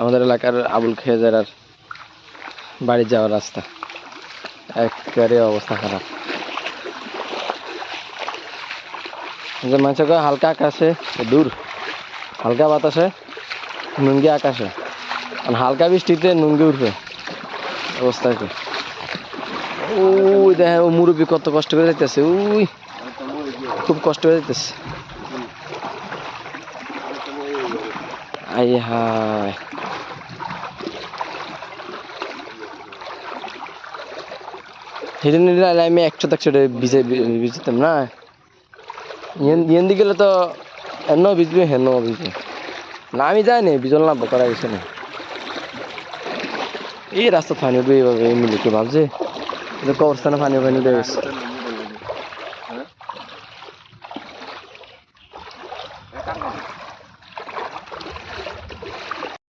আমাদের এলাকার আবুল খেজারার বাড়ি যাওয়ার রাস্তা একেবারে অবস্থা খারাপ। যে মানুষকে হালকা আকাশে দূর, হালকা বাতাসে নুঙ্গি আকাশে, আর হালকা বৃষ্টিতে নুঙ্গি উঠবে অবস্থা কি। ওই দেখেন ও মুরব্বী কত কষ্ট করে যাইতেছে, ওই খুব কষ্ট করে যাইতেছে। আই হায়, হিরেন আমি 100 ভিজতাম না। ইয়েন দিকে গেলে তো এন ভিজবে হেন ভিজবে না, আমি যাইনি বিজল নামবো করা গেছে না। এই রাস্তা পানি উঠবে এইভাবে, এমনি কে ভাবছে কবরস্থানে পানি উঠে গেছে।